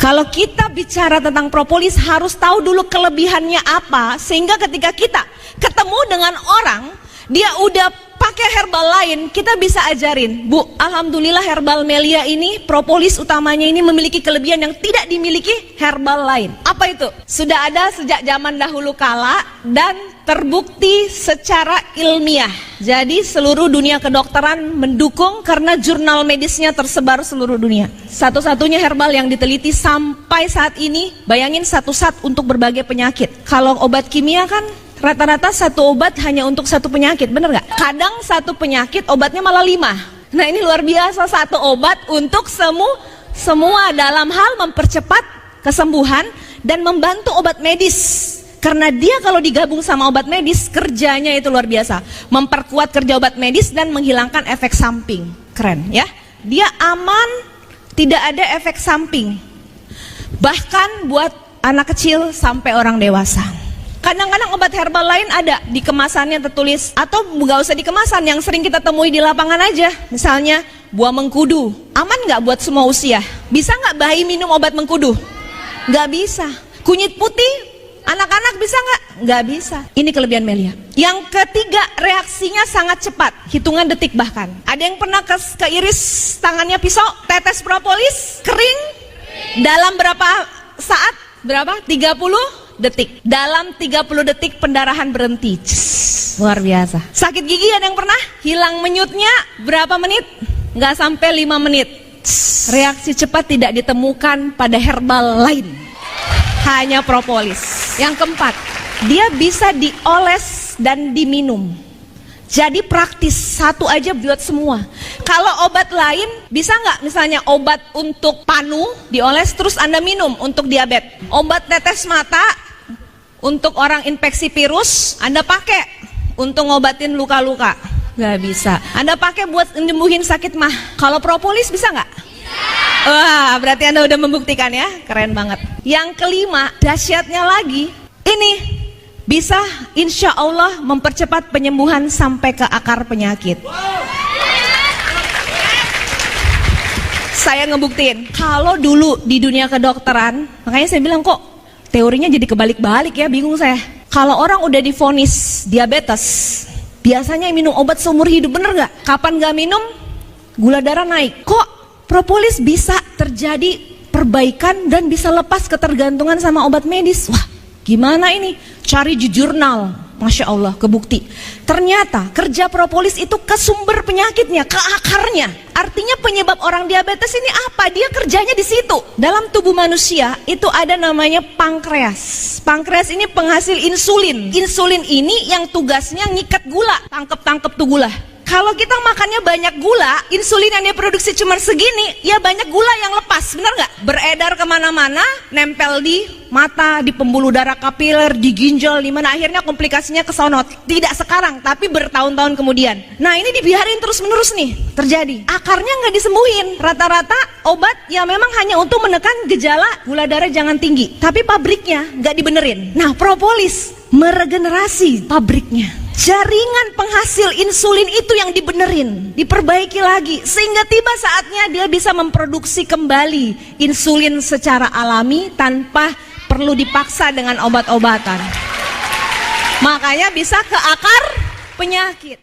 Kalau kita bicara tentang propolis harus tahu dulu kelebihannya apa, sehingga ketika kita ketemu dengan orang dia udah pakai herbal lain, kita bisa ajarin, Bu, alhamdulillah herbal Melia ini, propolis utamanya ini memiliki kelebihan yang tidak dimiliki herbal lain. Apa itu? Sudah ada sejak zaman dahulu kala dan terbukti secara ilmiah. Jadi seluruh dunia kedokteran mendukung karena jurnal medisnya tersebar seluruh dunia. Satu-satunya herbal yang diteliti sampai saat ini, bayangin satu zat untuk berbagai penyakit. Kalau obat kimia kan rata-rata satu obat hanya untuk satu penyakit, bener gak? Kadang satu penyakit obatnya malah 5. Nah ini luar biasa, satu obat untuk semua dalam hal mempercepat kesembuhan dan membantu obat medis. Karena dia kalau digabung sama obat medis, kerjanya itu luar biasa. Memperkuat kerja obat medis dan menghilangkan efek samping. Keren ya. Dia aman, tidak ada efek samping. Bahkan buat anak kecil sampai orang dewasa. Kadang-kadang obat herbal lain ada di kemasannya tertulis, atau nggak usah di kemasan, yang sering kita temui di lapangan aja. Misalnya buah mengkudu, aman nggak buat semua usia? Bisa nggak bayi minum obat mengkudu? Nggak bisa. Kunyit putih, anak-anak bisa nggak? Nggak bisa. Ini kelebihan Melia. Yang ketiga, reaksinya sangat cepat, hitungan detik bahkan. Ada yang pernah keiris tangannya pisau, tetes propolis, kering, dalam berapa saat? Berapa? 30 detik. Dalam 30 detik pendarahan berhenti. Luar biasa. Sakit gigi ada yang pernah? Hilang menyutnya berapa menit? Nggak sampai 5 menit. Reaksi cepat tidak ditemukan pada herbal lain, hanya propolis. Yang keempat, dia bisa dioles dan diminum. Jadi praktis, satu aja buat semua. Kalau obat lain, bisa nggak misalnya obat untuk panu dioles terus Anda minum untuk diabetes. Obat tetes mata untuk orang infeksi virus, Anda pakai untuk ngobatin luka-luka. Nggak bisa. Anda pakai buat nyembuhin sakit mah. Kalau propolis bisa nggak? Wah, berarti Anda udah membuktikan ya. Keren banget. Yang kelima, dahsyatnya lagi, ini bisa insya Allah mempercepat penyembuhan sampai ke akar penyakit. Saya ngebuktiin. Kalau dulu di dunia kedokteran, makanya saya bilang kok teorinya jadi kebalik-balik ya, bingung saya. Kalau orang udah divonis diabetes, biasanya minum obat seumur hidup, bener gak? Kapan gak minum, gula darah naik. Kok propolis bisa terjadi perbaikan dan bisa lepas ketergantungan sama obat medis? Wah, gimana ini? Cari di jurnal, Masya Allah, kebukti. Ternyata kerja propolis itu ke sumber penyakitnya, ke akarnya. Artinya penyebab orang diabetes ini apa? Dia kerjanya di situ. Dalam tubuh manusia itu ada namanya pankreas. Pankreas ini penghasil insulin. Insulin ini yang tugasnya ngikat gula, tangkep tuh gula. Kalau kita makannya banyak gula, insulin yang dia produksi cuma segini, ya banyak gula yang lepas, benar nggak? Beredar kemana-mana, nempel di mata, di pembuluh darah kapiler, di ginjal, di mana akhirnya komplikasinya kesono. Tidak sekarang, tapi bertahun-tahun kemudian. Nah ini dibiarin terus-menerus nih terjadi. Akarnya nggak disembuhin. Rata-rata obat ya memang hanya untuk menekan gejala gula darah jangan tinggi, tapi pabriknya nggak dibenerin. Nah propolis meregenerasi pabriknya. Jaringan penghasil insulin itu yang dibenerin, diperbaiki lagi, sehingga tiba saatnya dia bisa memproduksi kembali insulin secara alami tanpa perlu dipaksa dengan obat-obatan. Makanya bisa ke akar penyakit.